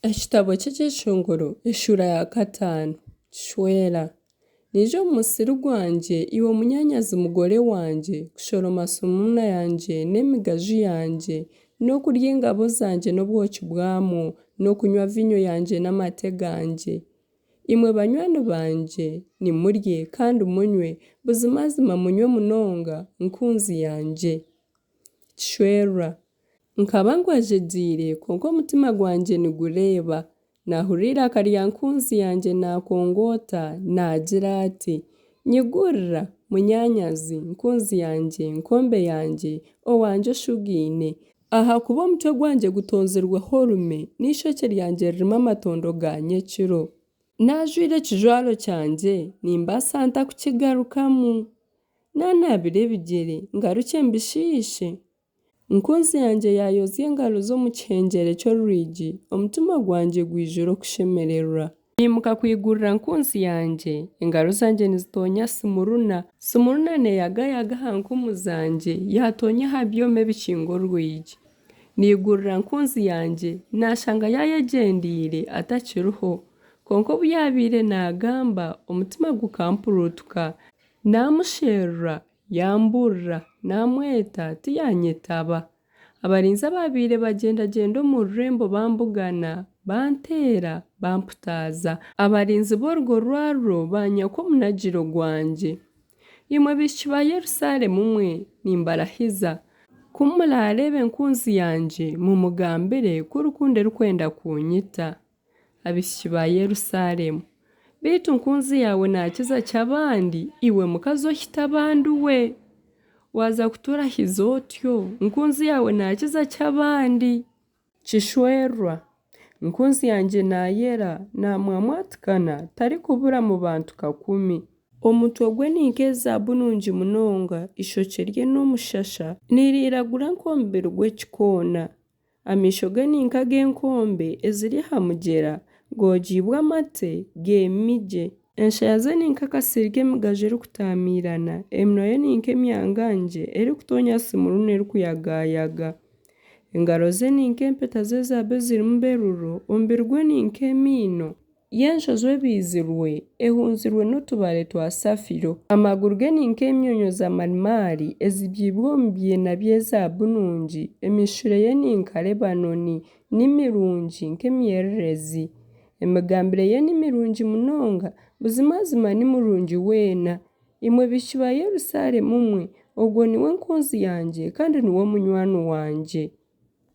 Ekitabo ky'ekyeshongoro eshura ya kataano kishwera. Nije omu musiri gwangye iwe munyanyazi mugore wangye kushoroma sumuna yangye n'emigaju yangye n'okurya engabo zangye n'obwoki bwamu n'okunywa vinyo yangye n'amate gangye. Imwe banywani bangye nimurye kandi munywe buzimazima munywe munonga nkunzi yangye. Kishwerwa. Nkaba ngwajegire konka omutima gwangye nigureeba nahurira akari ya nkunzi yangye nakongota nagira ati nyigurira munyanyazi nkunzi yangye nkombe yangye owangye oshugiine ahakuba omutwe gwangye gutonzirweho orume n'ishokye ryangye ririmu amatondo ga nyekiro. Najwire ekijwaro kyangye nimbaasa ntakukigarukamu nanabire ebigyere ngaruke mbishiishe. Nkunzi yangye yayozya engaro z'omu kihengyere ky'orwigi omutima gwangye gwijire okushemererwa. Nimuka kwigurira nkunzi yangye engaro zangye nizitonya simuruna. Simuruna neeyagayaga aha nkumu zangye yatonya aha byoma ebikinga orwigi. Niigurira nkunzi yangye nashanga yayegyendiire atakiriho konka obu yabiire naagamba omutima gukampurutuka namusherura yamburira namweta tiyanyetaba. Abarinzi ababiire bagyenda omu rurembo bambugana banteera bamputaaza. Abarinzi b'orugo rwarwo banyaka omunagiro gwangye. Imwe baishiki ba Yerusalemu mwe nimbarahiza kumuraareeba enkunzi yangye mumugambire kurukundo erikwenda kunyita. Abaishiki ba Yerusalemu baitu nkunzi yawe naakiza ky'abandi iwe mukazi ohita abandi we. Waza kuturahiza otyo nkunzi yawe naakiza ky'abandi. Kishwerwa. Nkunzi yangye naayera namwamwatikana tarikubura mu bantu 10. Omutwe gwe nink'ezaabu nungi munonga ishokye rye n'omushasha niriragura nk'omubiri gw'ekikoona. Amaisho ge nink'ag'enkombe eziri aha mugyera googiibwe amate geemigye. Enshaya ze nink'akasiri k'emigajo erikutaamirana. Eminwa ye nink'emyangangye erikutonya simuruna erikuyagayaga. Engaro ze nink'empeta z'ezaabu ezirimu beruro. Omubiri gwe nink'emiino y'enshozi ebiizirwe ehunzirwe n'otubare twa safiro. Amaguru ge nink'emyonyo marimaari ezibyibwe omu byina by'ezaabu nungi. Emishure ye ninka Lebanoni nimirungi nk'emyererezi. Emigambire ye nimirungi munonga buzimazima nimurungi weena. Imwe baishiki ba Yerusalemu mwe ogwo niwe nkunzi yangye kandi niwe munywani wangye.